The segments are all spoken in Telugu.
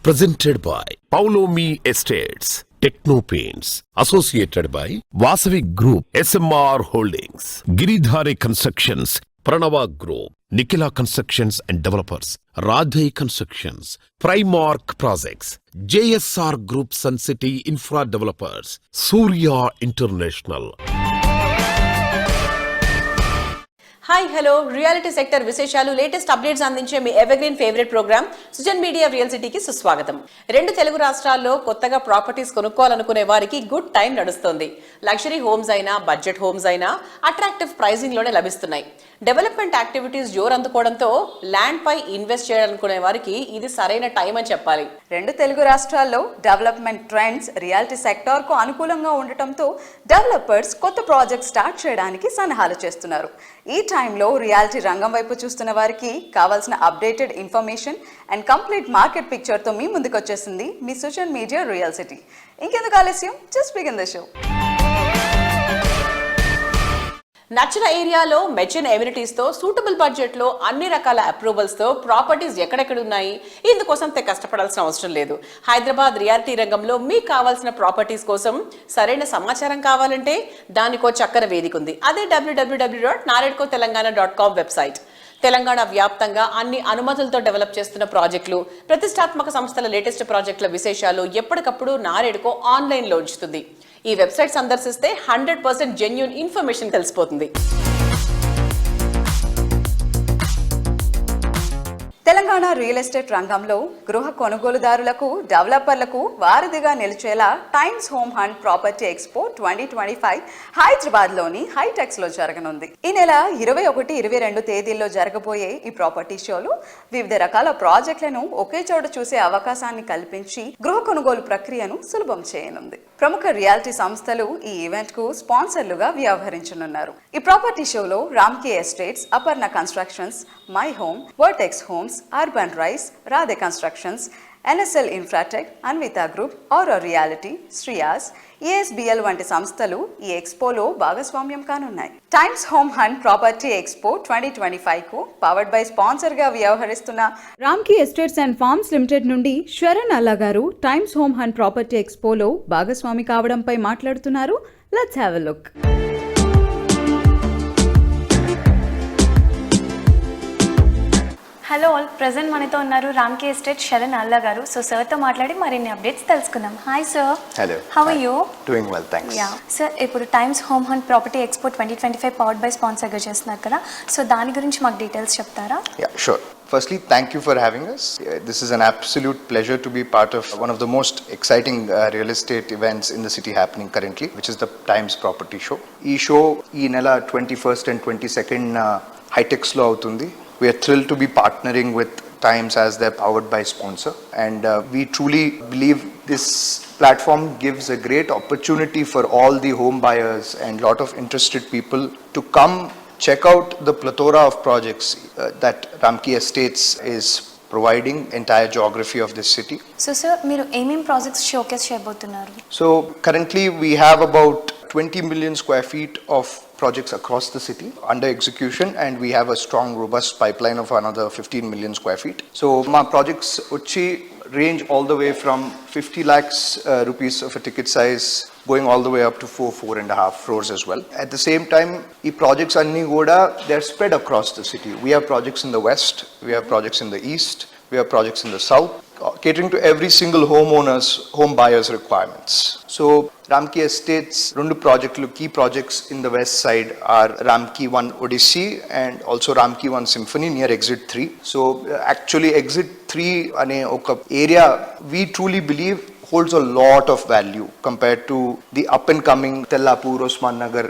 Presented by Paulomi Estates, Techno Paints, associated by Vasavi Group, SMR Holdings, Giridhare Constructions, Pranava Group, Nikhila Constructions and Developers, Radhe Constructions, Primark Projects, JSR Group Sun City Infra Developers, Surya International. Hi hello reality sector విశేషాలు లేటెస్ట్ అప్డేట్స్ అందించే మీ evergreen favourite programme Sujan media real సిటీకి సుస్వాగతం. రెండు తెలుగు రాష్ట్రాల్లో కొత్తగా ప్రాపర్టీస్ కొనుక్కోవాలనుకునే వారికి గుడ్ టైం నడుస్తోంది. లగ్జరీ హోమ్స్ అయినా బడ్జెట్ హోమ్స్ అయినా అట్రాక్టివ్ ప్రైసింగ్ లోనే లభిస్తున్నాయి. డెవలప్మెంట్ యాక్టివిటీస్ జోరందుకోవడంతో ల్యాండ్ పై ఇన్వెస్ట్ చేయాలనుకునే వారికి ఇది సరైన టైం అని చెప్పాలి. రెండు తెలుగు రాష్ట్రాల్లో డెవలప్మెంట్ ట్రెండ్స్ రియాలిటీ సెక్టార్ కు అనుకూలంగా ఉండటంతో డెవలపర్స్ కొత్త ప్రాజెక్ట్ స్టార్ట్ చేయడానికి సన్నాహాలు చేస్తున్నారు. ఈ టైంలో రియాలిటీ రంగం వైపు చూస్తున్న వారికి కావాల్సిన updated information and complete market picture తో మీ ముందుకు వచ్చేసింది మీ సోషల్ మీడియా రియల్ సిటీ. ఇంకెందుకు ఆలస్యం, జస్ట్ బిగిన్ ద షో. నచ్చిన ఏరియాలో మెచ్చిన ఎమ్యూనిటీస్ తో సూటబుల్ బడ్జెట్ లో అన్ని రకాల అప్రూవల్స్ తో ప్రాపర్టీస్ ఎక్కడెక్కడ ఉన్నాయి, ఇందుకోసం కష్టపడాల్సిన అవసరం లేదు. హైదరాబాద్ రియాలిటీ రంగంలో మీకు కావాల్సిన ప్రాపర్టీస్ కోసం సరైన సమాచారం కావాలంటే దానికో చక్కని వేదిక ఉంది. అదే www.naredkotelangana.com వెబ్సైట్. తెలంగాణ వ్యాప్తంగా అన్ని అనుమతులతో డెవలప్ చేస్తున్న ప్రాజెక్టులు, ప్రతిష్టాత్మక సంస్థల లేటెస్ట్ ప్రాజెక్టుల విశేషాలు ఎప్పటికప్పుడు నారేడ్కో ఆన్లైన్ లో ఉంచుతుంది. ఈ వెబ్సైట్ సందర్శిస్తే 100% జెన్యూన్ ఇన్ఫర్మేషన్ తెలిసిపోతుంది. తెలంగాణ రియల్ ఎస్టేట్ రంగంలో గృహ కొనుగోలుదారులకు, డెవలపర్లకు వారధిగా నిలిచేలా Times home hunt property expo 2025 హైదరాబాద్లోని హైటెక్స్లో జరగనుంది. ఈ నెల 21, 22 తేదీల్లో జరగబోయే ఈ ప్రాపర్టీ షోలో వివిధ రకాల ప్రాజెక్టులను ఒకే చోట చూసే అవకాశాన్ని కల్పించి గృహ కొనుగోలు ప్రక్రియను సులభం చేయనుంది. ప్రముఖ రియాలిటీ సంస్థలు ఈ ఈవెంట్ కు స్పాన్సర్లుగా వ్యవహరించనున్నారు. ఈ ప్రాపర్టీ షోలో Ramky estates, Aparna constructions, my home, vertex homes, urban rise, Radhe constructions, NSL infratech, Anvita group, Auro reality, Shriyas, ESBL వంటి సంస్థలు ఈ ఎక్స్పోలో భాగస్వామ్యం కానున్నాయి. Times home hunt property expo 2025 కు పవర్డ్ బై స్పాన్సర్ గా వ్యవహరిస్తున్న Ramky estates and farms limited నుండి శరణ్ అల్లా గారు టైమ్స్ హోమ్ హంట్ ప్రాపర్టీ ఎక్స్పోలో భాగస్వామి కావడంపై మాట్లాడుతున్నారు. Let's have a look. Hello all, present మనతో ఉన్నారు రామ్కీ ఎస్టేట్ శరణ్ అల్లా గారు. సో సార్తో మాట్లాడి మరిన్ని అప్డేట్స్ తెలుసుకుందాం. Hi sir. Hello. How are you? Doing well, thanks. Yeah sir, ఇప్పుడు Times home hunt property expo 2025 powered by స్పాన్సర్గా చేస్తున్నారు కదా, సో దాని గురించి మాకు డీటెయిల్స్ చెప్తారా? Yeah, sure. Firstly, thank you for having us. This is an absolute pleasure to be part of one of the most exciting real estate events in the city happening currently, which is the Times Property Show. Ee show ee nela 21st and 22nd Hightex lo avutundi. We are thrilled to be partnering with Times as their powered by sponsor, and we truly believe this platform gives a great opportunity for all the home buyers and lot of interested people to come check out the plethora of projects that Ramkey Estates is providing entire geography of this city. So sir, మీరు ఏమేం ప్రాజెక్ట్స్ షోకేస్ చేయబోతున్నారు? So currently we have about 20 million square feet of projects across the city under execution, and we have a strong robust pipeline of another 15 million square feet. So my projects uchi range all the way from 50 lakhs rupees of a ticket size going all the way up to 4.5 crores as well. At the same time, ee projects anni kuda they are spread across the city. We have projects in the west, we have projects in the east, we have projects in the south, catering to every single homeowner's, home buyer's requirements. So Ramkey Estates rendu projects, key projects in the west side are Ramkey 1 Odyssey and also Ramkey 1 Symphony near Exit 3. So actually Exit 3 ane oka area we truly believe holds a lot of value compared to the up and coming Tellapur, Osman Nagar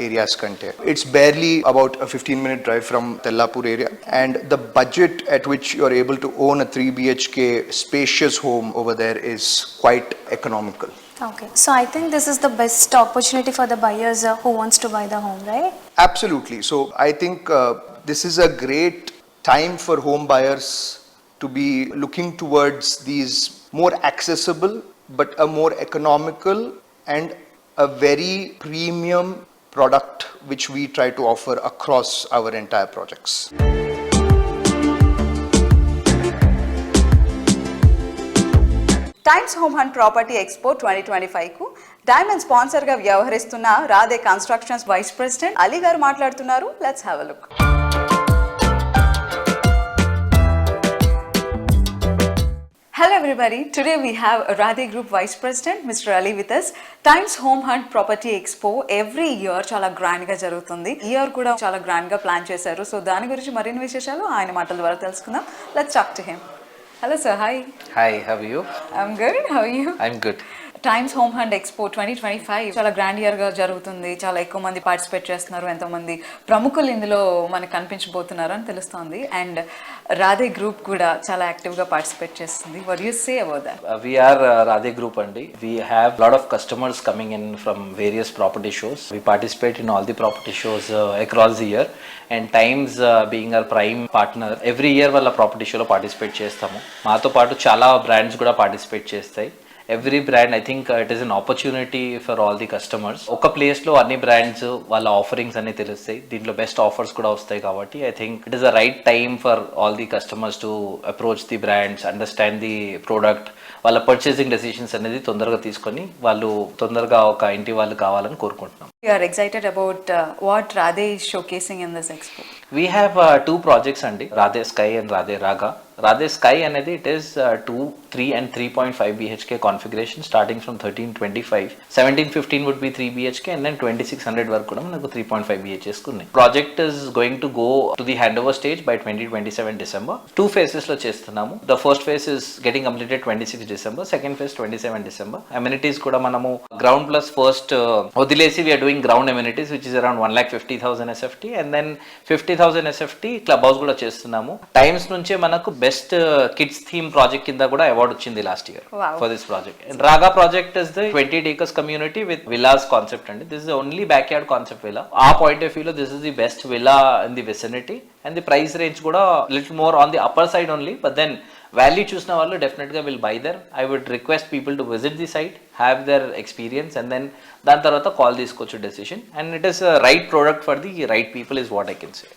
areas kante. It's barely about a 15-minute drive from Tellapur area, and the budget at which you're able to own a 3 BHK spacious home over there is quite economical. Okay, so I think this is the best opportunity for the buyers who wants to buy the home, right? Absolutely. So I think this is a great time for home buyers to be looking towards these more accessible but a more economical and a very premium product which we try to offer across our entire projects. Times home hunt property expo 2025కు డైమండ్ స్పాన్సర్గా వ్యవహరిస్తున్న Radhe constructions vice president Ali garu మాట్లాడుతున్నారు. Let's have a look. Hello everybody, today we have Radhe Group Vice President Mr. Ali with us. Times Home Hunt Property Expo every year చాలా గ్రాండ్ గా జరుగుతుంది. ఈ ఇయర్ కూడా చాలా గ్రాండ్ గా ప్లాన్ చేశారు. సో దాని గురించి మరిన్ని విశేషాలు ఆయన మాటల ద్వారా తెలుసుకుందాం. Let's talk to him. Hello sir, hi. Hi, how are you? I'm good. How are you? I'm good. Times home hunt expo 2025 చాలా గ్రాండ్ ఇయర్ గా జరుగుతుంది. చాలా ఎక్కువ మంది పార్టిసిపేట్ చేస్తున్నారు. ఎంతో మంది ప్రముఖులు ఇందులో మనకు కనిపించబోతున్నారు అని తెలుస్తోంది. అండ్ రాధే గ్రూప్ కూడా చాలా యాక్టివ్ గా పార్టిసిపేట్ చేస్తుంది. What do you say about that? We are Radhe Group andi. We have lot of customers coming in from various property shows. We participate in all the property shows across the year. And Times being our prime partner, every year వాళ్ళ ప్రాపర్టీ షోలో పార్టిసిపేట్ చేస్తాము. మాతో పాటు చాలా బ్రాండ్స్ కూడా పార్టిసిపేట్ చేస్తాయి. Every brand I think it is an opportunity for all the customers. ఒక ప్లేస్లో అన్ని బ్రాండ్స్ వాళ్ళ ఆఫరింగ్స్ అన్ని తెలుస్తాయి. దీంట్లో బెస్ట్ ఆఫర్స్ కూడా వస్తాయి కాబట్టి I think it is a right time for all the customers to approach the brands, understand the product. వాళ్ళ పర్చేసింగ్ డెసిషన్స్ అనేది తొందరగా తీసుకొని వాళ్ళు తొందరగా ఒక ఇంటి వాళ్ళు కావాలని కోరుకుంటున్నాం. You are excited about what Radhe is showcasing in this expo. We have two projects andi, Radhe Sky and Radhe Raga. Radhe Sky అనేది it is 2, 3 and 3.5 BHK configuration starting from 1325. 1715 would be 3 BHK and then 2600 వరకు కూడా మనకు 3.5 BHK ఉన్నాయి. Project is going to go to the handover stage by 2027 December. 2 phases లో చేస్తున్నాము. The first phase is getting completed 26 December, second phase 27 December. Amenities కూడా మనము ground plus first వదిలేసి we are doing ground amenities which is around 1,50,000 SFT and then 50,000 SFT club house కూడా చేస్తున్నాము. టైమ్స్ నుంచే మనకు బెస్ట్ కిడ్స్ థీమ్ ప్రాజెక్ట్ కింద కూడా అవార్డు వచ్చింది last year for this project. Raga project is the 20 acres community with villas concept అండి. This is only backyard concept villa. ఆ పాయింట్ ఆఫ్ వ్యూలో this is the best villa in the vicinity and the price range కూడా little more on the upper side only, but then value చూసిన వాళ్ళు డెఫినెట్గా will buy there. I would request people to visit the site, have their experience and then దాని తర్వాత కాల్ తీసుకోవచ్చు decision. And it is right product for the right people is what I can say.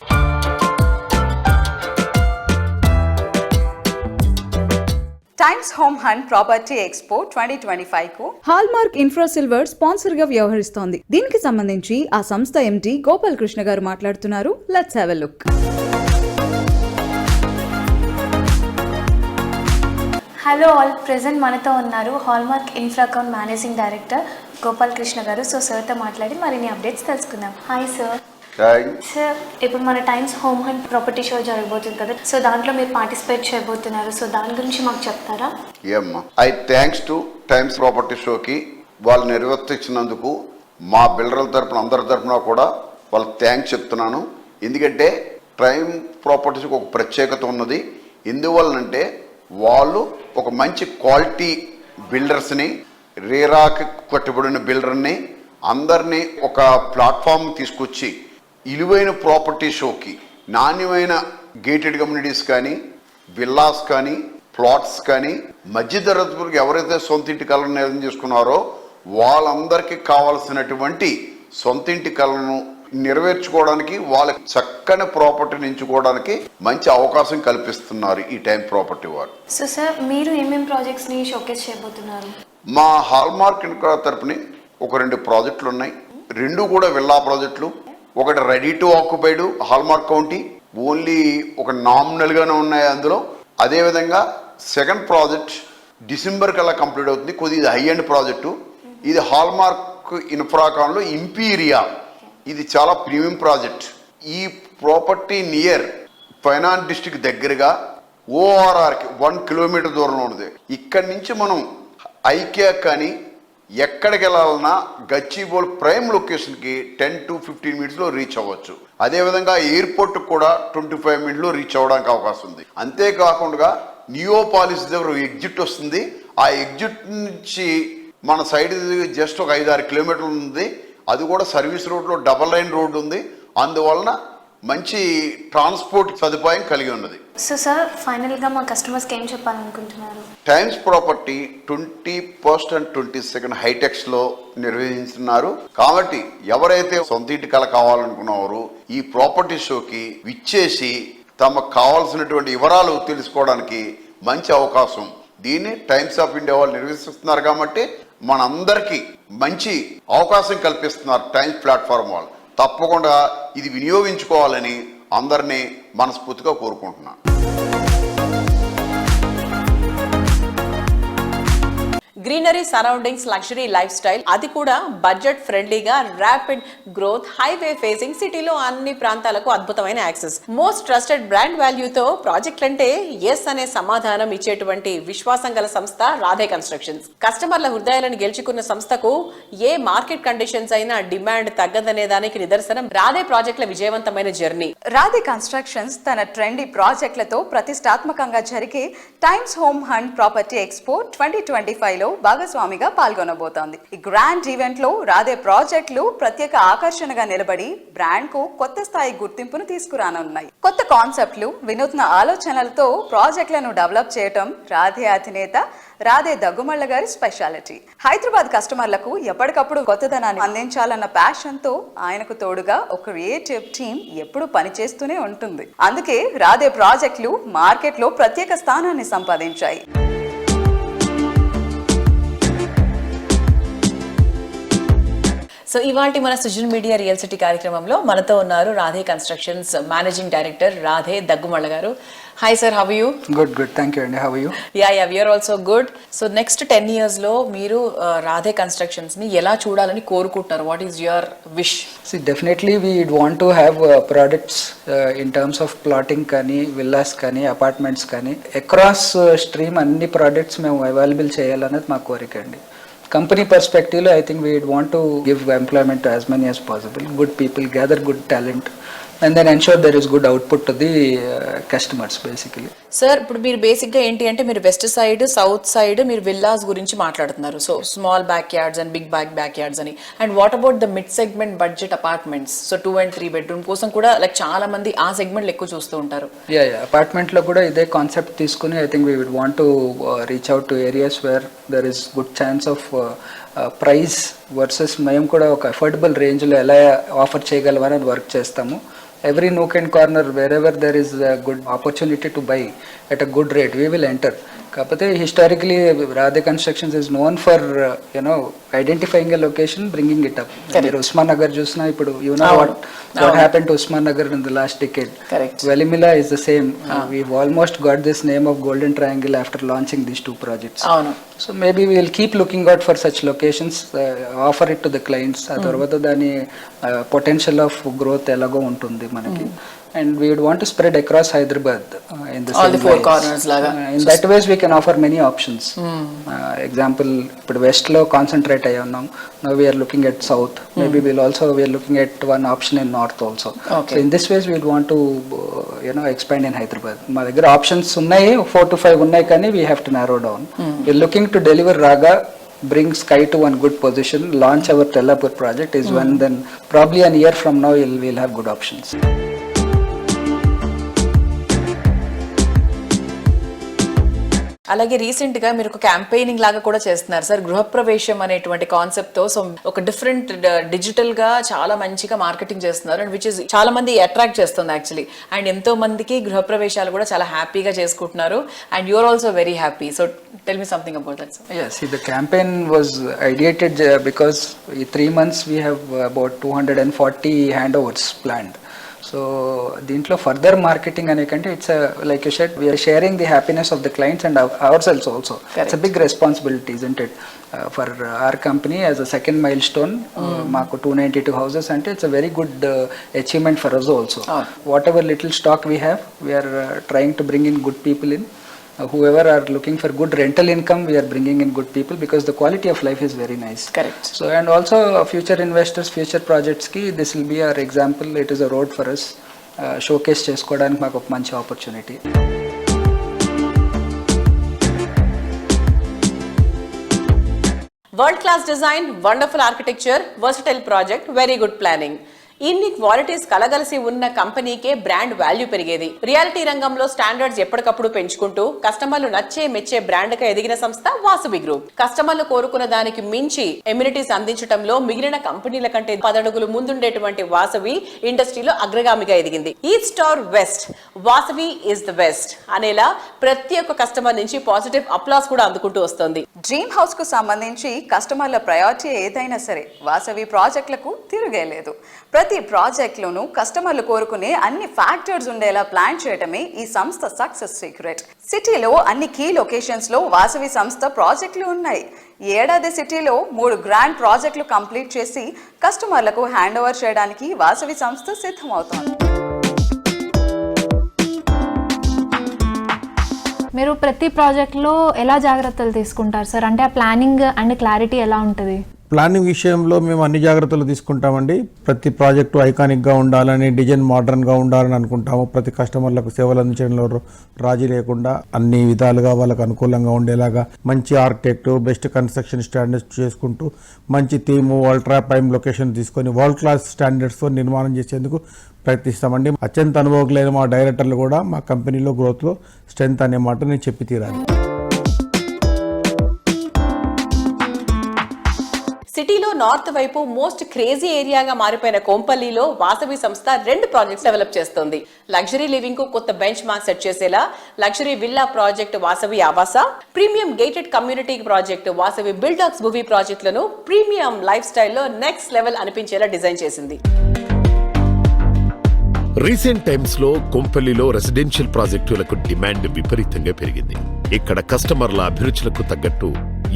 Times home hunt property expo 2025కు హాల్మార్క్ ఇన్ఫ్రా సిల్వర్ స్పాన్సర్ గా వ్యవహరిస్తోంది. దీనికి సంబంధించి ఆ సంస్థ ఎండి గోపాల్ కృష్ణ గారు మాట్లాడుతున్నారు. Let's have a look. Hello all, present మనతో ఉన్నారు hallmark infra account managing director Gopal Krishna గారు. సో సార్తో మాట్లాడి మరిన్ని అప్డేట్స్ తెలుసుకుందాం. Hi sir. సార్, ఇప్పుడు మన times home hunt property show జరగబోతుంది కదా, సో దాంట్లో మీరు పార్టిసిపేట్ చేయబోతున్నారు. సో దాని గురించి మాకు చెప్తారా? ఏమ్మా, థ్యాంక్స్ టు టైమ్స్ ప్రాపర్టీ షోకి వాళ్ళు నిర్వర్తించినందుకు మా బిల్డర్ల తరపున అందరి తరపున కూడా వాళ్ళకి థ్యాంక్స్ చెప్తున్నాను. ఎందుకంటే టైమ్ ప్రాపర్టీస్కి ఒక ప్రత్యేకత ఉన్నది. ఎందువల్లనంటే వాళ్ళు ఒక మంచి క్వాలిటీ బిల్డర్స్ని, రేరాకి కట్టుబడిన బిల్డర్ని అందరినీ ఒక ప్లాట్ఫామ్ తీసుకొచ్చి ఇలువైన ప్రాపర్టీ షోకి నాణ్యమైన గేటెడ్ కమ్యూనిటీస్ కానీ, విల్లాస్ కానీ, ప్లాట్స్ కానీ మధ్యతరగతులకు ఎవరైతే సొంత ఇంటి కళను నిర్ణయం చేసుకున్నారో వాళ్ళందరికీ కావాల్సినటువంటి సొంత ఇంటి కళను నెరవేర్చుకోవడానికి, వాళ్ళకి చక్కని ప్రాపర్టీని ఎంచుకోవడానికి మంచి అవకాశం కల్పిస్తున్నారు ఈ టైం ప్రాపర్టీ వారు. సో సార్, మీరు ఏమేమి ప్రాజెక్ట్స్ని షోకేస్ చేయబోతున్నారు? మా హాల్మార్క్ ఇన్ఫ్రా తరపుని ఒక 2 ప్రాజెక్టులు ఉన్నాయి. 2 కూడా విల్లా ప్రాజెక్టులు. ఒకటి ready to occupied hallmark county, only ఒక నామినల్గానే ఉన్నాయి అందులో. అదేవిధంగా సెకండ్ ప్రాజెక్ట్ డిసెంబర్ కల్లా కంప్లీట్ అవుతుంది. కొద్దిగా హై ఎండ్ ప్రాజెక్టు. ఇది హాల్మార్క్ ఇన్ఫ్రాకాన్లో ఇంపీరియా. ఇది చాలా ప్రీమియం ప్రాజెక్ట్. ఈ ప్రాపర్టీ నియర్ ఫైనాన్స్ డిస్ట్రిక్ట్ దగ్గరగా ఓఆర్ఆర్కి 1 కిలోమీటర్ దూరంలో ఉంది. ఇక్కడి నుంచి మనం ఐకియా కానీ ఎక్కడికి వెళ్ళాలన్నా గచ్చిబౌలి ప్రైమ్ లొకేషన్కి 10 to 15 మినిట్స్లో రీచ్ అవ్వచ్చు. అదేవిధంగా ఎయిర్పోర్ట్ కూడా 25 మినిట్స్లో రీచ్ అవ్వడానికి అవకాశం ఉంది. అంతేకాకుండా నియోపాలిస్ దగ్గర ఎగ్జిట్ వస్తుంది. ఆ ఎగ్జిట్ నుంచి మన సైడ్ జస్ట్ ఒక 5-6 కిలోమీటర్లు ఉంది. అది కూడా సర్వీస్ రోడ్లో డబల్ లైన్ రోడ్డు ఉంది. అందువలన మంచి ట్రాన్స్పోర్ట్ సదుపాయం కలిగి ఉన్నది. సో సార్, ఫైనల్గా మా కస్టమర్స్కి ఏం చెప్పాలనుకుంటున్నారు? Times property 21st and 22nd హైటెక్స్లో నిర్వహిస్తున్నారు. కాబట్టి ఎవరైతే సొంత ఇంటి కళ కావాలనుకున్నారో ఈ ప్రాపర్టీ షోకి విచ్చేసి తమకు కావాల్సినటువంటి వివరాలు తెలుసుకోవడానికి మంచి అవకాశం దీన్ని టైమ్స్ ఆఫ్ ఇండియా వాళ్ళు నిర్వహిస్తున్నారు కాబట్టి మనందరికీ మంచి అవకాశం కల్పిస్తున్నారు టైమ్స్ ప్లాట్ఫామ్ వాళ్ళు. తప్పకుండా ఇది వినియోగించుకోవాలని అందరినీ మనస్ఫూర్తిగా కోరుకుంటున్నాను. Greenery surroundings, luxury life style, అది కూడా బడ్జెట్ ఫ్రెండ్లీగా, ర్యాపిడ్ గ్రోత్, హైవే ఫేసింగ్, సిటీలో అన్ని ప్రాంతాలకు అద్భుతమైన యాక్సెస్, మోస్ట్ ట్రస్టెడ్ బ్రాండ్ వాల్యూతో ప్రాజెక్టులంటే ఎస్ అనే సమాధానం ఇచ్చేటువంటి విశ్వాసం గల సంస్థ రాధే కన్స్ట్రక్షన్స్. కస్టమర్ల హృదయాలను గెలుచుకున్న సంస్థకు ఏ మార్కెట్ కండిషన్స్ అయినా డిమాండ్ తగ్గదనే దానికి నిదర్శనం రాధే ప్రాజెక్టుల విజయవంతమైన జర్నీ. రాధే కన్స్ట్రక్షన్స్ తన ట్రెండీ ప్రాజెక్టులతో ప్రతిష్టాత్మకంగా జరిగే Times home hunt property expo 2025లో భాగస్వామిగా పాల్గొనబోతోంది. ఈ గ్రాండ్ ఈవెంట్ లో రాధే ప్రాజెక్టులు ప్రత్యేక ఆకర్షణగా నిలబడి బ్రాండ్ కు కొత్త స్థాయి గుర్తింపును తీసుకురానున్నాయి. కొత్త కాన్సెప్ట్లు, వినూత్న ఆలోచనలతో ప్రాజెక్టులను డెవలప్ చేయటం రాధే అధినేత రాధే దగ్గుమళ్ళ గారి స్పెషాలిటీ. హైదరాబాద్ కస్టమర్లకు ఎప్పటికప్పుడు కొత్తదనాన్ని అందించాలన్న ప్యాషన్ తో ఆయనకు తోడుగా ఒక క్రియేటివ్ టీమ్ ఎప్పుడు పనిచేస్తూనే ఉంటుంది. అందుకే రాధే ప్రాజెక్టులు మార్కెట్ లో ప్రత్యేక స్థానాన్ని సంపాదించాయి. సో ఇవాల్టి మన సృజన్ మీడియా రియల్ సిటీ కార్యక్రమంలో మనతో ఉన్నారు Radhe constructions managing director Radhe Daggumalla garu. Hi sir, how are you? Good. Thank you. And how are you? Yeah we are also good. So next 10 years లో మీరు రాధే కన్స్ట్రక్షన్స్ ని ఎలా చూడాలని కోరుకుంటున్నారు? What is your wish? See, definitely we want to have products in terms of plotting kani, villas kani, apartments kani, across stream అన్ని products మేము అవైలబుల్ చేయాలన్నది మా కోరిక అండి. కంపెనీ పర్స్పెక్టివ్లో I think we want to give employment to as many as possible, good people, gather good talent and then ensure there is good output to the customers basically. Sir, ఇప్పుడు మీరు బేసిక్గా ఏంటి అంటే మీరు వెస్ట్ సైడ్, సౌత్ సైడ్ మీరు విల్లాస్ గురించి మాట్లాడుతున్నారు. So small back yards and big back yards అని. And what about the mid segment budget apartments? So 2 and 3 bedroom కోసం కూడా లైక్ చాలా మంది ఆ సెగ్మెంట్లు ఎక్కువ చూస్తూ ఉంటారు. యా అపార్ట్మెంట్లో కూడా ఇదే కాన్సెప్ట్ తీసుకుని I think we would want to reach out to areas where there is good chance of price versus మేము కూడా ఒక అఫోర్డబుల్ రేంజ్లో ఎలా ఆఫర్ చేయగలమని వర్క్ చేస్తాము. Every nook and corner, wherever there is a good opportunity to buy at a good rate, we will enter. Kapate historically, Radhe Constructions is known for identifying a location, bringing it up. మీరు Usman Nagar చూసినా ఇప్పుడు what happened to Usman Nagar in the last decade. Correct. Velimila is the same. We've almost got this name of Golden Triangle after launching these 2 projects. అవును. So maybe we will keep looking out for such locations, offer it to the clients. ఆ తర్వాత దాని potential of growth ఎలాగో ఉంటుంది మనకి. And we would want to spread across Hyderabad in the all same the 4 ways. corners laga. In that ways we can offer many options. Example, ఇప్పుడు west లో concentrate అయ్యి ఉన్నాం. Now we are looking at south. Maybe we are looking at one option in north also. Okay. So in this ways we would want to expand in Hyderabad. మా దగ్గర options ఉన్నాయి, 4 to 5 ఉన్నాయి, కానీ we have to narrow down. We are looking to deliver Raga, bring Sky to one good position, launch our Tellapur project is one, then probably a year from now we'll have good options. అలాగే రీసెంట్ గా మీరు ఒక క్యాంపెయినింగ్ లాగా కూడా చేస్తున్నారు సార్, గృహప్రవేశం అనేటువంటి కాన్సెప్ట్ తో. సో ఒక డిఫరెంట్ డిజిటల్ గా చాలా మంచిగా మార్కెటింగ్ చేస్తున్నారు, అండ్ విచ్ ఇస్ చాలా మంది అట్రాక్ట్ చేస్తుంది యాక్చువల్లీ. అండ్ ఎంతో మందికి గృహప్రవేశాలు కూడా చాలా హ్యాపీగా చేసుకుంటున్నారు, and you're also very happy. So tell me something about that sir. Yes, see, the campaign was ideated because in 3 months we have about 240 handovers planned. So దీంట్లో ఫర్దర్ మార్కెటింగ్ అనే కంటే it's like you said we're sharing the happiness of the clients and our sales also. It's a big responsibility isn't it for our company as a second milestone. మాకు 292 houses అంటే it's a very good achievement for us also. Whatever little stock we have, we're trying to bring in good people in. Whoever are looking for good rental income, we are bringing in good people because the quality of life is very nice. Correct. So and also future investors, future projects ki this will be our example. It is a road for us. Showcase cheskodaniki maaku oka manchi opportunity. World class design, wonderful architecture, versatile project, very good planning. ఇన్ని క్వాలిటీస్ కలగలిసి ఉన్న కంపెనీకే బ్రాండ్ వాల్యూ పెరిగేది. రియాలిటీ రంగంలో స్టాండర్డ్స్ ఎప్పటికప్పుడు పెంచుకుంటూ కస్టమర్లు నచ్చే మెచ్చే బ్రాండ్ గా ఎదిగిన సంస్థ వాసవి గ్రూప్. కస్టమర్లు కోరుకున్న దానికి మించి ఎమ్యూనిటీస్ అందించడంలో మిగిలిన కంపెనీల కంటే 10 అడుగులు ముందుండేటువంటి వాసవి ఇండస్ట్రీలో అగ్రగామిగా ఎదిగింది. East star west, Vasavi is the best అనేలా ప్రతి ఒక్క కస్టమర్ నుంచి పాజిటివ్ అప్లాస్ కూడా అందుకుంటూ వస్తుంది. డ్రీమ్ హౌస్ కు సంబంధించి కస్టమర్ల ప్రయారిటీ ఏదైనా సరే వాసవి ప్రాజెక్టులకు తిరిగేలేదు. ప్రతి ప్రాజెక్టులోనూ కస్టమర్లు కోరుకునే అన్ని ఫ్యాక్టర్స్ ఉండేలా ప్లాన్ చేయడమే ఈ సంస్థ సక్సెస్ సీక్రెట్. సిటీలో అన్ని కీ లొకేషన్స్ లో వాసవి సంస్థ ప్రాజెక్టులు ఉన్నాయి. ఈ ఏడాది సిటీలో 3 గ్రాండ్ ప్రాజెక్టులు కంప్లీట్ చేసి కస్టమర్లకు హ్యాండ్ ఓవర్ చేయడానికి వాసవి సంస్థ సిద్ధమవుతోంది. మీరు ప్రతి ప్రాజెక్ట్లో ఎలా జాగ్రత్తలు తీసుకుంటారు సార్? అంటే ఆ ప్లానింగ్ అండ్ క్లారిటీ ఎలా ఉంటుంది? ప్లానింగ్ విషయంలో మేము అన్ని జాగ్రత్తలు తీసుకుంటామండి. ప్రతి ప్రాజెక్టు ఐకానిక్గా ఉండాలని, డిజైన్ మోడర్న్గా ఉండాలని అనుకుంటాము. ప్రతి కస్టమర్లకు సేవలు అందించడంలో రాజీ లేకుండా అన్ని విధాలుగా వాళ్ళకు అనుకూలంగా ఉండేలాగా మంచి ఆర్కిటెక్ట్, బెస్ట్ కన్స్ట్రక్షన్ స్టాండర్డ్స్ చేసుకుంటూ మంచి థీము, అల్ట్రా ప్రైమ్ లొకేషన్ తీసుకొని వరల్డ్ క్లాస్ స్టాండర్డ్స్తో నిర్మాణం చేసేందుకు ప్రయత్నిస్తామండి. అత్యంత అనుభవజ్ఞులైన మా డైరెక్టర్లు కూడా మా కంపెనీలో గ్రోత్లో స్ట్రెంత్ అనే మాట నేను చెప్పి తీరాలి. సిటీలో నార్త్ వైపు మోస్ట్ క్రేజీ ఏరియాగా మారిపోయిన కోంపల్లిలో వాసవి సంస్థ 2 ప్రాజెక్ట్స్ డెవలప్ చేస్తోంది. లగ్జరీ లివింగ్ కు కొత్త బెంచ్ మార్క్ సెట్ చేసేలా luxury villa project Vasavi Avasa, premium gated community project Vasavi Buildox Bhuvi ప్రాజెక్టులను ప్రీమియం లైఫ్ స్టైల్లో నెక్స్ట్ లెవెల్ అనిపించేలా డిజైన్ చేసింది. రీసెంట్ టైమ్స్ లో కొంపల్లిలో రెసిడెన్షియల్ ప్రాజెక్టులకు డిమాండ్ విపరీతంగా పెరిగింది. ఇక్కడ కస్టమర్ల అభిరుచులకు తగ్గట్టు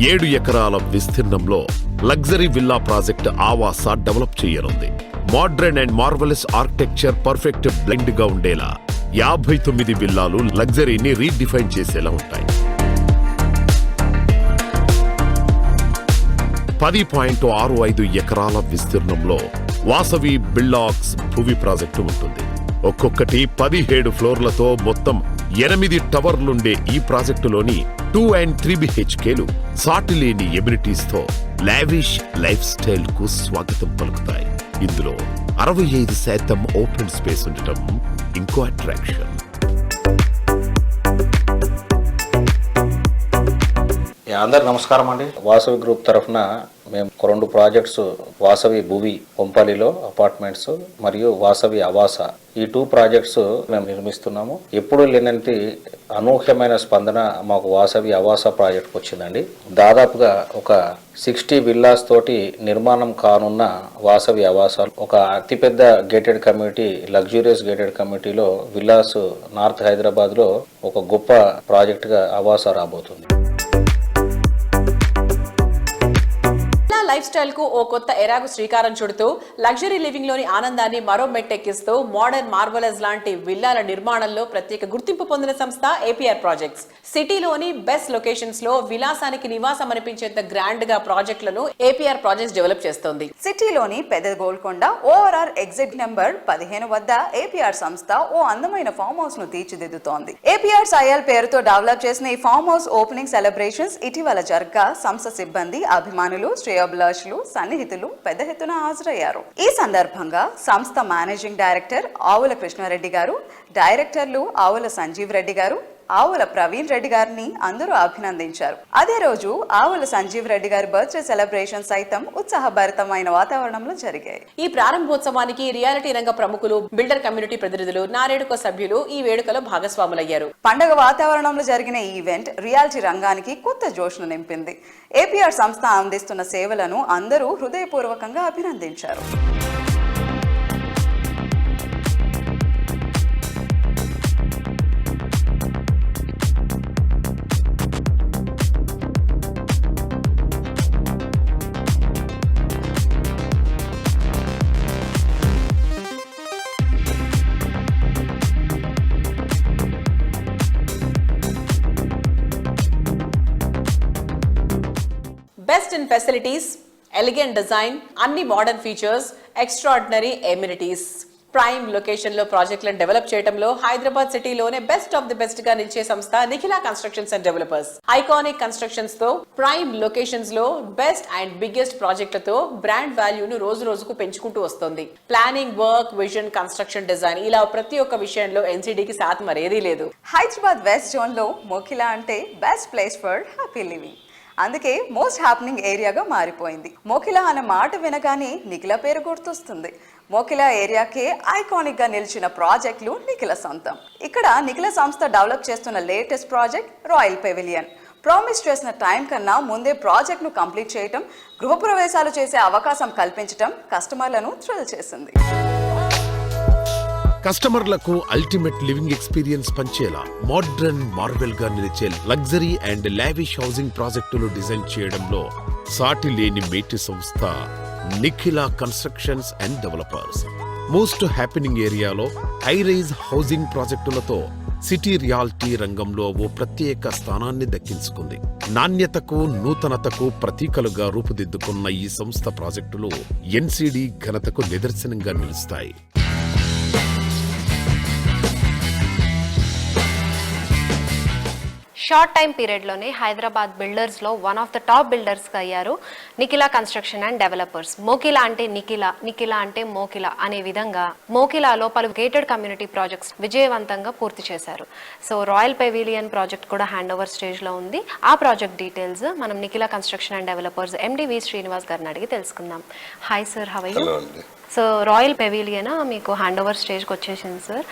7 ఎకరాల విస్తీర్ణంలో లగ్జరీ విల్లా ప్రాజెక్ట్ ఆవాస డెవలప్ చేయనుంది. Modern and marvellous architecture perfect blend గా ఉండేలా 59 విల్లాలు లగ్జరీని రీడిఫైన్ చేసేలా ఉంటాయి. 10.65 ఎకరాల విస్తీర్ణంలో వాసవి బిల్డాక్స్ భువి ప్రాజెక్టు ఉంటుంది. ఒక్కొక్కటి 17 ఫ్లోర్లతో మొత్తం 8 టవర్లుండే ఈ ప్రాజెక్టులోని 2 and 3 BHKలు సాటిలేని ఎమ్యూనిటీస్ తో లావిష్ లైఫ్ స్టైల్ కు స్వాగతం పలుకుతాయి. ఇందులో 65% ఓపెన్ స్పేస్ ఉండటం ఇంకో అట్రాక్షన్. అందరు నమస్కారం అండి. వాసవి గ్రూప్ తరఫున మేము 2 ప్రాజెక్ట్స్, వాసవి భువి కొంపల్లిలో అపార్ట్మెంట్స్ మరియు వాసవి ఆవాస, ఈ 2 ప్రాజెక్ట్స్ మేము నిర్మిస్తున్నాము. ఎప్పుడు లేనంటి అనూహ్యమైన స్పందన మాకు వాసవి ఆవాస ప్రాజెక్ట్కి వచ్చిందండి. దాదాపుగా ఒక 60 విల్లాస్ తోటి నిర్మాణం కానున్న వాసవి ఆవాస ఒక అతిపెద్ద గేటెడ్ కమ్యూనిటీ, లగ్జూరియస్ గేటెడ్ కమ్యూనిటీలో విల్లాస్ నార్త్ హైదరాబాద్లో ఒక గొప్ప ప్రాజెక్ట్గా ఆవాస రాబోతుంది. లైఫ్ స్టైల్ కు ఓ కొత్త ఎరాకు శ్రీకారం చుడుతూ లగ్జరీ లివింగ్ లోని ఆనందాన్ని మరో మెట్టెక్కిస్తూ మోడర్న్ మార్వెలస్ లాంటి విల్లాల నిర్మాణంలో ప్రత్యేక గుర్తింపు పొందిన సంస్థ ఏపీఆర్ ప్రాజెక్ట్స్. సిటీలోని బెస్ట్ లొకేషన్స్ లో విలాసానికి నివాసం అనిపించేంత గ్రాండ్ గా ప్రాజెక్టులను ఏపీఆర్ ప్రాజెక్ట్స్ డెవలప్ చేస్తోంది. సిటీలోని పెద్ద గోల్కొండ ఓఆర్ఆర్ ఎగ్జిట్ నెంబర్ 15 వద్ద ఏపీఆర్ సంస్థ ఓ అందమైన ఫామ్ హౌస్ ను తీర్చిదిద్దుతోంది. ఏపీఆర్ సయల్ పేరుతో డెవలప్ చేసిన ఈ ఫామ్ హౌస్ ఓపెనింగ్ సెలబ్రేషన్స్ ఇటీవల జరగ్గా సంస్థ సిబ్బంది, అభిమానులు, శ్రేయోభిలాషులు, సన్నిహితులు పెద్ద ఎత్తున హాజరయ్యారు. ఈ సందర్భంగా సంస్థ మేనేజింగ్ డైరెక్టర్ ఆవుల కృష్ణారెడ్డి గారు, డైరెక్టర్లు ఆవుల సంజీవ్ రెడ్డి గారు, ఆవుల ప్రవీణ్ రెడ్డి గారిని అందరూ అభినందించారు. అదే రోజు ఆవుల సంజీవ్ రెడ్డి గారి బర్త్డే సెలబ్రేషన్ సైతం ఉత్సాహభరితమైన వాతావరణంలో జరిగాయి. ఈ ప్రారంభోత్సవానికి రియాలిటీ రంగ ప్రముఖులు, బిల్డర్ కమ్యూనిటీ ప్రతినిధులు, నారేడుకో సభ్యులు ఈ వేడుకలో భాగస్వాములయ్యారు. పండగ వాతావరణంలో జరిగిన ఈ ఈవెంట్ రియాలిటీ రంగానికి కొత్త జోష్ను నింపింది. ఏపీఆర్ సంస్థ అందిస్తున్న సేవలను అందరూ హృదయపూర్వకంగా అభినందించారు. Best in facilities, elegant design, అన్ని modern features, extraordinary amenities. Prime location లో ప్రాజెక్టులను డెవలప్ చేయడంలో హైదరాబాద్ సిటీలోనే బెస్ట్ ఆఫ్ ది బెస్ట్ గా నిలిచే సంస్థ Nikhila constructions and developers. Iconic constructions తో ప్రైమ్ లొకేషన్స్ లో బెస్ట్ అండ్ బిగ్గెస్ట్ ప్రాజెక్టులతో బ్రాండ్ వాల్యూను రోజు రోజుకు పెంచుకుంటూ వస్తోంది. Planning, work, vision, construction, design ఇలా ప్రతి ఒక్క విషయంలో ఎన్సిడికి సాత్ మరేదీ లేదు. హైదరాబాద్ వెస్ట్ జోన్ లో మోకిలా అంటే best place for happy living. అందుకే మోస్ట్ హ్యాపెనింగ్ ఏరియాగా మారిపోయింది. మోకిలా అనే మాట వినగానే నిఖిల పేరు గుర్తొస్తుంది. మోకిలా ఏరియాకే ఐకానిక్ గా నిలిచిన ప్రాజెక్టులు నిఖిల సొంతం. ఇక్కడ నిఖిల సంస్థ డెవలప్ చేస్తున్న latest project royal pavilion. Promise చేసిన టైం కన్నా ముందే ప్రాజెక్ట్ను కంప్లీట్ చేయటం, గృహప్రవేశాలు చేసే అవకాశం కల్పించటం కస్టమర్లను థ్రిల్ చేసింది. కస్టమర్లకు అల్టిమేట్ లివింగ్ ఎక్స్పీరియన్స్ పంచేలా మోడ్రన్ మార్వెల్ గా నిలిచే లగ్జరీ అండ్ లావిష్ హౌసింగ్ ప్రాజెక్టులు డిజైన్ చేయడంలో సాటి లేని మేటి సంస్థ Nikhila constructions and developers. Most happening ఏరియాలో హై రైజ్ హౌసింగ్ ప్రాజెక్టులతో సిటీ రియాలిటీ రంగంలో ఓ ప్రత్యేక స్థానాన్ని దక్కించుకుంది. నాణ్యతకు, నూతనతకు ప్రతీకలుగా రూపుదిద్దుకున్న ఈ సంస్థ ప్రాజెక్టులు ఎన్సిడి ఘనతకు నిదర్శనంగా నిలుస్తాయి. షార్ట్ టైం పీరియడ్లోనే హైదరాబాద్ బిల్డర్స్లో వన్ ఆఫ్ ద టాప్ బిల్డర్స్గా అయ్యారు Nikhila construction and developers. Mokila అంటే నిఖిల, నిఖిల అంటే మోకిలా అనే విధంగా మోకిలాలో పలు గేటెడ్ కమ్యూనిటీ ప్రాజెక్ట్స్ విజయవంతంగా పూర్తి చేశారు. సో రాయల్ పెవిలియన్ ప్రాజెక్ట్ కూడా హ్యాండ్ ఓవర్ స్టేజ్లో ఉంది. ఆ ప్రాజెక్ట్ డీటెయిల్స్ మనం Nikhila construction and developers MD V Srinivas గారిని అడిగి తెలుసుకుందాం. Hi sir, how are you? So royal pavilion మీకు హ్యాండ్ ఓవర్ స్టేజ్కి వచ్చేసింది సార్,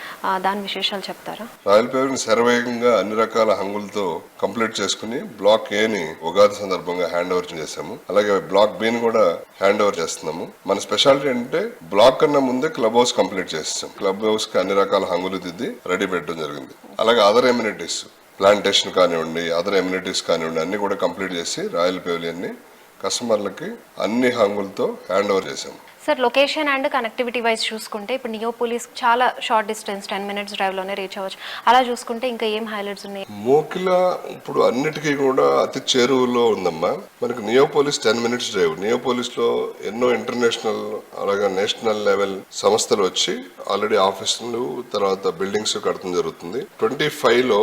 దాని విశేషాలు చెప్తారా? రాయల్ పెవిలియన్ శరవేగంగా అన్ని రకాల హంగులతో కంప్లీట్ చేసుకుని బ్లాక్ ఏ ని ఉగాది సందర్భంగా హ్యాండ్ ఓవర్ చేసాము. అలాగే బ్లాక్ బి ని కూడా హ్యాండ్ ఓవర్ చేస్తున్నాము. మన స్పెషాలిటీ అంటే బ్లాక్ కన్నా ముందే క్లబ్ హౌస్ కంప్లీట్ చేస్తాం. క్లబ్ హౌస్ కి అన్ని రకాల హంగులు దిద్ది రెడీ పెట్టడం జరిగింది. అలాగే అదర్ ఎమ్యూనిటీస్, ప్లాంటేషన్ కానివ్వండి, అదర్ ఎమ్యూనిటీస్ కానివ్వండి, అన్ని కూడా కంప్లీట్ చేసి రాయల్ పెవిలియన్ ని కస్టమర్లకి అన్ని హంగులతో హ్యాండ్ ఓవర్ చేసాము. Sir location and connectivity wise చూసుకుంటే ఇప్పుడు నియోపోలిస్ చాలా షార్ట్ డిస్టెన్స్ 10 minutes డ్రైవ్లోనే రీచ్ అవ్వచ్చు. అలా చూసుకుంటే ఇంకా ఏం హైలైట్స్ ఉన్నాయి? మోకిలా ఇప్పుడు అన్నిటికీ కూడా అతి చేరువలో ఉందమ్మా. మనకి నియోపోలిస్ 10 minutes డ్రైవ్. నియోపోలిస్ లో ఎన్నో ఇంటర్నేషనల్ అలాగే నేషనల్ లెవెల్ సంస్థలు వచ్చి ఆల్రెడీ ఆఫీసులు తర్వాత బిల్డింగ్స్ కడతం జరుగుతుంది. 25లో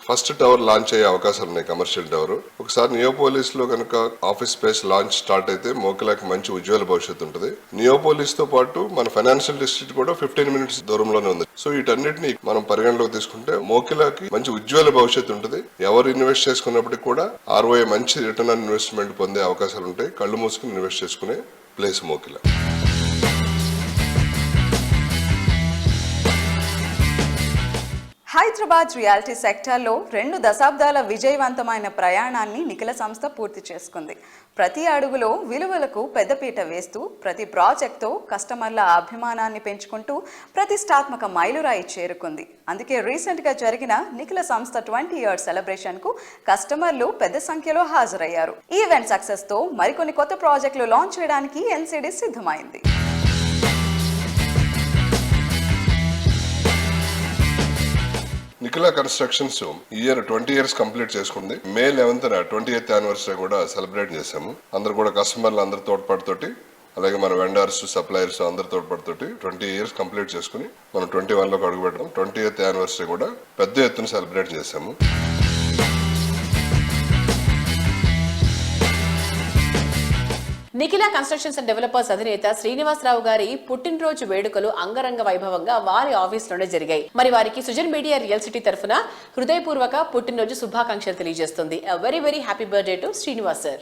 ఫస్ట్ టవర్ లాంచ్ అయ్యే అవకాశాలు ఉన్నాయి, కమర్షియల్ టవర్. ఒకసారి నియోపోలిస్ లో కనుక ఆఫీస్ స్పేస్ లాంచ్ స్టార్ట్ అయితే మోకిలాకి మంచి ఉజ్వల భవిష్యత్తు ఉంటుంది. నియోపోలిస్ తో పాటు మన ఫైనాన్షియల్ డిస్ట్రిక్ట్ కూడా 15 minutes దూరంలోనే ఉంది. సో వీటన్నిటిని మనం పరిగణలోకి తీసుకుంటే మోకిలాకి మంచి ఉజ్వల భవిష్యత్తు ఉంటుంది. ఎవరు ఇన్వెస్ట్ చేసుకున్నప్పటికీ కూడా ROI మంచి రిటర్న్ ఆన్ ఇన్వెస్ట్మెంట్ పొందే అవకాశాలు ఉంటాయి. కళ్ళు మూసుకుని ఇన్వెస్ట్ చేసుకునే ప్లేస్ మోకిలా. హైదరాబాద్ రియాలిటీ సెక్టార్లో 2 దశాబ్దాల విజయవంతమైన ప్రయాణాన్ని నిఖిల సంస్థ పూర్తి చేసుకుంది. ప్రతి అడుగులో విలువలకు పెద్దపీట వేస్తూ ప్రతి ప్రాజెక్టుతో కస్టమర్ల అభిమానాన్ని పెంచుకుంటూ ప్రతిష్టాత్మక మైలురాయి చేరుకుంది. అందుకే రీసెంట్గా జరిగిన నిఖిల సంస్థ 20 years సెలబ్రేషన్కు కస్టమర్లు పెద్ద సంఖ్యలో హాజరయ్యారు. ఈ ఈవెంట్ సక్సెస్తో మరికొన్ని కొత్త ప్రాజెక్టులు లాంచ్ చేయడానికి ఎన్సిడి సిద్ధమైంది. నిఖిల కన్స్ట్రక్షన్స్ ఈ ఇయర్ 20 years కంప్లీట్ చేసుకుంది. May 11th 20th anniversary కూడా సెలబ్రేట్ చేశాము. అందరు కూడా కస్టమర్లు అందరి తోడ్పాటుతోటి అలాగే మన వెండర్స్, సప్లయర్స్ అందరి తోడ్పాటుతోటి 20 years కంప్లీట్ చేసుకుని మనం 21లోకి అడుగుపెట్టాం. 20th anniversary కూడా పెద్ద ఎత్తున సెలబ్రేట్ చేశాము. నిఖిల కన్స్ట్రక్షన్స్ అండ్ డెవలపర్స్ అధినేత శ్రీనివాసరావు గారి పుట్టినరోజు వేడుకలు అంగరంగ వైభవంగా వారి ఆఫీసులోనే జరిగాయి. మరి వారికి సుజన్ మీడియా రియల్ సిటీ తరఫున హృదయపూర్వక పుట్టినరోజు శుభాకాంక్షలు తెలియజేస్తుంది. Very very happy birthday to Srinivas sir.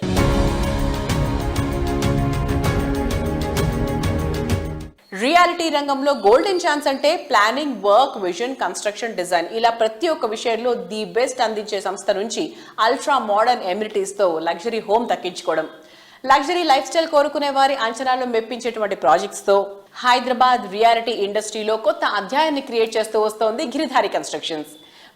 Reality రంగంలో గోల్డెన్ ఛాన్స్ అంటే planning, work, vision, construction, design ఇలా ప్రతి ఒక్క విషయంలో ది బెస్ట్ అందించే సంస్థ నుంచి అల్ట్రా మోడర్న్ ఎమ్యూనిటీస్ తో లగ్జరీ హోమ్ దక్కించుకోవడం, లగ్జరీ లైఫ్ స్టైల్ కోరుకునే వారి అంచనాలను మెప్పించేటువంటి ప్రాజెక్ట్స్ తో హైదరాబాద్ రియాలిటీ ఇండస్ట్రీలో కొత్త అధ్యాయాన్ని క్రియేట్ చేస్తూ వస్తోంది Giridhari constructions.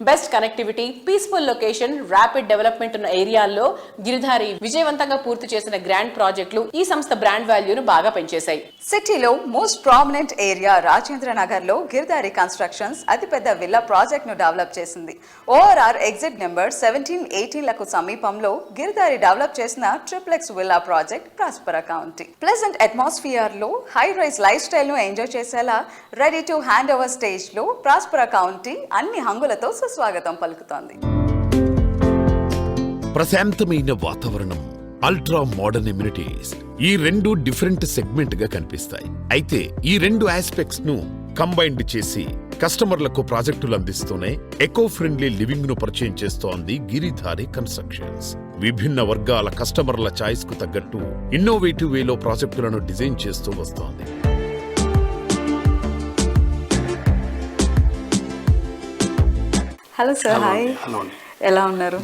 Best connectivity, peaceful location, rapid development ఉన్న ఏరియాల్లో గిరిధారి విజయవంతంగా పూర్తి చేసిన గ్రాండ్ ప్రాజెక్టులు ఈ సంస్థ బ్రాండ్ వాల్యూను బాగా పెంచేశాయి. సిటీలో most prominent area Rajendra Nagar లో గిరిధారి కన్స్ట్రక్షన్స్ అతిపెద్ద విల్లా ప్రాజెక్ట్ ను డెవలప్ చేసింది. ORR ఎగ్జిట్ నెంబర్ 17-18 లకు సమీపంలో గిరిధారి డెవలప్ చేసిన triplex villa project ప్రాస్పరా county. Pleasant atmosphere లో హై రైజ్ లైఫ్ స్టైల్ ను ఎంజాయ్ చేసేలా ready to hand over stage లో ప్రాస్పరా కౌంటీ అన్ని హంగులతో సుస్వాగతం పలుకుతోంది. ప్రశాంతమైన వాతావరణం, అల్ట్రా మోడర్న్ ఎమ్యూనిటీస్, ఈ రెండు డిఫరెంట్ సెగ్మెంట్ గా కనిపిస్తాయి. అయితే ఈ రెండు ఆస్పెక్ట్స్ ను కంబైన్డ్ చేసి కస్టమర్లకు ప్రాజెక్టులు అందిస్తూనే ఎకో ఫ్రెండ్లీ లివింగ్ ను పరిచయం చేస్తోంది గిరిధారి కన్స్ట్రక్షన్స్. విభిన్న వర్గాల కస్టమర్ల చాయిస్ కు తగ్గట్టు ఇన్నోవేటివ్ వేలో ప్రాజెక్టులను డిజైన్ చేస్తూ వస్తోంది. Hello sir, hi. ఎలా ఉన్నారు?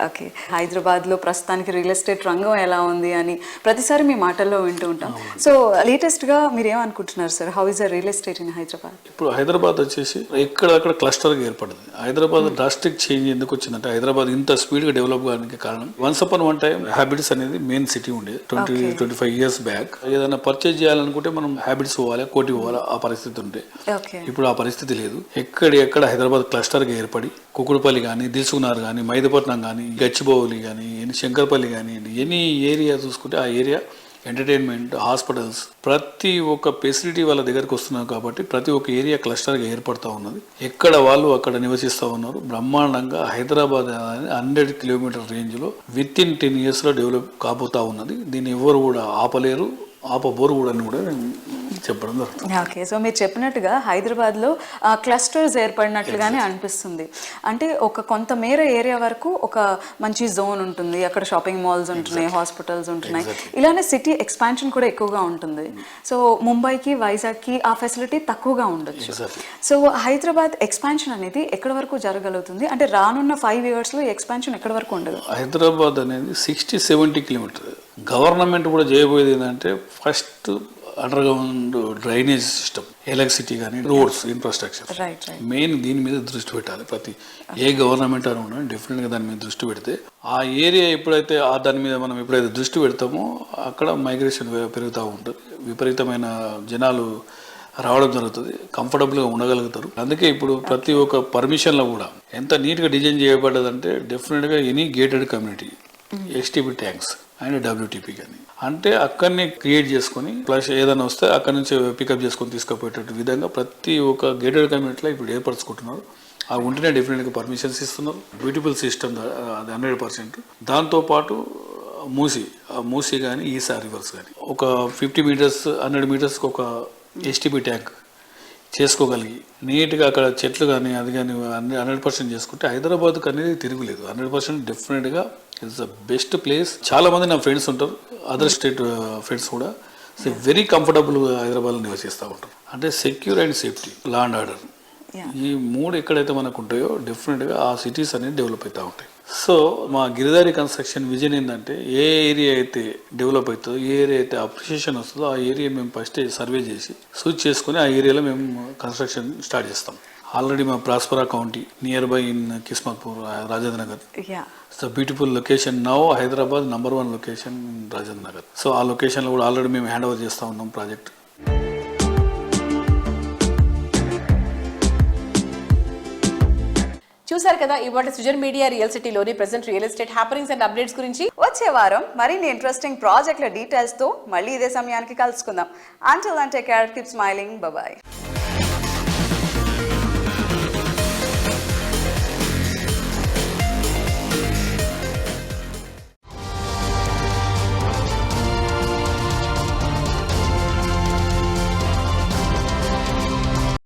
ఓకే, హైదరాబాద్లో ప్రస్తుతానికి రియల్ ఎస్టేట్ రంగం ఎలా ఉంది అని ప్రతిసారి మీ మాటల్లో వింటూ ఉంటాం. సో లేటెస్ట్గా మీరు ఏమనుకుంటున్నారు sir? How is the real estate in Hyderabad? ఇప్పుడు హైదరాబాద్ వచ్చేసి ఎక్కడక్కడ క్లస్టర్గా ఏర్పడింది. హైదరాబాద్ డ్రాస్టిక్ చేంజ్ ఎందుకు వచ్చిందంటే, హైదరాబాద్ ఇంత స్పీడ్గా డెవలప్ కావడానికి కారణం, once upon one time habits అనేది మెయిన్ సిటీ ఉండేది. 20-25 years బ్యాక్ ఏదైనా పర్చేజ్ చేయాలనుకుంటే మనం హ్యాబిట్స్ పోవాలి, కోటి పోవాలి, ఆ పరిస్థితి ఉంటే. ఇప్పుడు ఆ పరిస్థితి లేదు. ఎక్కడ హైదరాబాద్ క్లస్టర్గా ఏర్పడి కుకుడుపల్లి కానీ, దిల్సుకునార్ కానీ, మైదపట్నం కానీ, గచ్చిబౌలి కానీ, శంకర్పల్లి కానీ, ఎనీ ఏరియా చూసుకుంటే ఆ ఏరియా ఎంటర్టైన్మెంట్, హాస్పిటల్స్, ప్రతి ఒక్క ఫెసిలిటీ వాళ్ళ దగ్గరకు వస్తున్నారు. కాబట్టి ప్రతి ఒక్క ఏరియా క్లస్టర్గా ఏర్పడుతూ ఉన్నది. ఎక్కడ వాళ్ళు అక్కడ నివసిస్తూ ఉన్నారు. బ్రహ్మాండంగా హైదరాబాద్ 100 kilometer రేంజ్లో విత్ ఇన్ 10 years డెవలప్ కాబోతా ఉన్నది. దీన్ని ఎవరు కూడా ఆపలేరు, ఆపబోరు కూడా అని కూడా చెప్పడం జరుగుతుంది. ఓకే, సో మీరు చెప్పినట్టుగా హైదరాబాద్లో క్లస్టర్స్ ఏర్పడినట్లుగానే అనిపిస్తుంది. అంటే ఒక కొంత మేర ఏరియా వరకు ఒక మంచి జోన్ ఉంటుంది, అక్కడ షాపింగ్ మాల్స్ ఉంటున్నాయి, హాస్పిటల్స్ ఉంటున్నాయి. ఇలానే సిటీ ఎక్స్పాన్షన్ కూడా ఎక్కువగా ఉంటుంది. సో ముంబైకి, వైజాగ్కి ఆ ఫెసిలిటీ తక్కువగా ఉండొచ్చు. సో హైదరాబాద్ ఎక్స్పాన్షన్ అనేది ఎక్కడి వరకు జరగలుగుతుంది? అంటే రానున్న 5 yearsలో ఎక్స్పాన్షన్ ఎక్కడి వరకు ఉండదు? హైదరాబాద్ అనేది 60-70 kilometers. గవర్నమెంట్ కూడా చేయబోయేది ఏంటంటే, first under ground drainage system, electricity కానీ, రోడ్స్, ఇన్ఫ్రాస్ట్రక్చర్ మెయిన్ దీని మీద దృష్టి పెట్టాలి. ప్రతి ఏ గవర్నమెంట్ అని ఉన్నా డెఫినెట్గా దాని మీద దృష్టి పెడితే, ఆ ఏరియా ఎప్పుడైతే దాని మీద మనం ఎప్పుడైతే దృష్టి పెడతామో అక్కడ మైగ్రేషన్ పెరుగుతూ ఉంటుంది. విపరీతమైన జనాలు రావడం జరుగుతుంది, కంఫర్టబుల్గా ఉండగలుగుతారు. అందుకే ఇప్పుడు ప్రతి ఒక్క పర్మిషన్లో కూడా ఎంత నీట్గా డిజైన్ చేయబడ్డదంటే, డెఫినెట్గా any gated community, STP tanks and WTP కానీ, అంటే అక్కడనే క్రియేట్ చేసుకొని ప్లస్ ఏదైనా వస్తే అక్కడ నుంచి పికప్ చేసుకొని తీసుకుపోయేటట్టు విధంగా ప్రతి ఒక్క గేటెడ్ కమ్యూనిటీలో ఇప్పుడు ఏర్పరచుకుంటున్నారు. ఆ ఉంటేనే డెఫినెట్గా పర్మిషన్స్ ఇస్తున్నారు. బ్యూటిఫుల్ సిస్టమ్ అది 100%. దాంతోపాటు మూసీ కానీ, ఈసా రివర్స్ కానీ ఒక 50 meters 100 meters ఒక STP ట్యాంక్ చేసుకోగలిగి నీట్గా అక్కడ చెట్లు కానీ అది కానీ 100% చేసుకుంటే హైదరాబాద్కి అనేది తిరుగులేదు. 100% డెఫినెట్గా ఇట్స్ ద బెస్ట్ ప్లేస్. చాలా మంది నా ఫ్రెండ్స్ ఉంటారు, అదర్ స్టేట్ ఫ్రెండ్స్ కూడా వెరీ కంఫర్టబుల్ హైదరాబాద్లో నివసిస్తూ ఉంటారు. అంటే secure and safety, law and order, ఈ 3 ఎక్కడైతే మనకు ఉంటాయో డెఫినెట్గా ఆ సిటీస్ అనేది డెవలప్ అవుతూ ఉంటాయి. సో మా గిరిధారి కన్స్ట్రక్షన్ విజన్ ఏంటంటే, ఏ ఏరియా అయితే డెవలప్ అవుతుందో, ఏ ఏరియా అయితే అప్రిషియేషన్ వస్తుందో ఆ ఏరియా మేము ఫస్ట్ సర్వే చేసి సూచ్ చేసుకుని ఆ ఏరియాలో మేము కన్స్ట్రక్షన్ స్టార్ట్ చేస్తాం. ఆల్రెడీ మా ప్రాస్పరా county near by in Kismatpur, Rajendra Nagar. It's a beautiful location. Now Hyderabad number 1 location in Rajendra Nagar. So ఆ లొకేషన్లో కూడా ఆల్రెడీ మేము హ్యాండ్ ఓవర్ చేస్తూ ఉన్నాం ప్రాజెక్ట్. చూసారు కదా ఇవాళ సృజన్ మీడియా రియల్ సిటీలోని present real estate happenings and updates గురించి. వచ్చే వారం మరిన్ని ఇంట్రెస్టింగ్ ప్రాజెక్టుల డీటెయిల్స్తో మళ్ళీ ఇదే సమయానికి కలుసుకుందాం. Until then, take care, keep smiling, bye bye.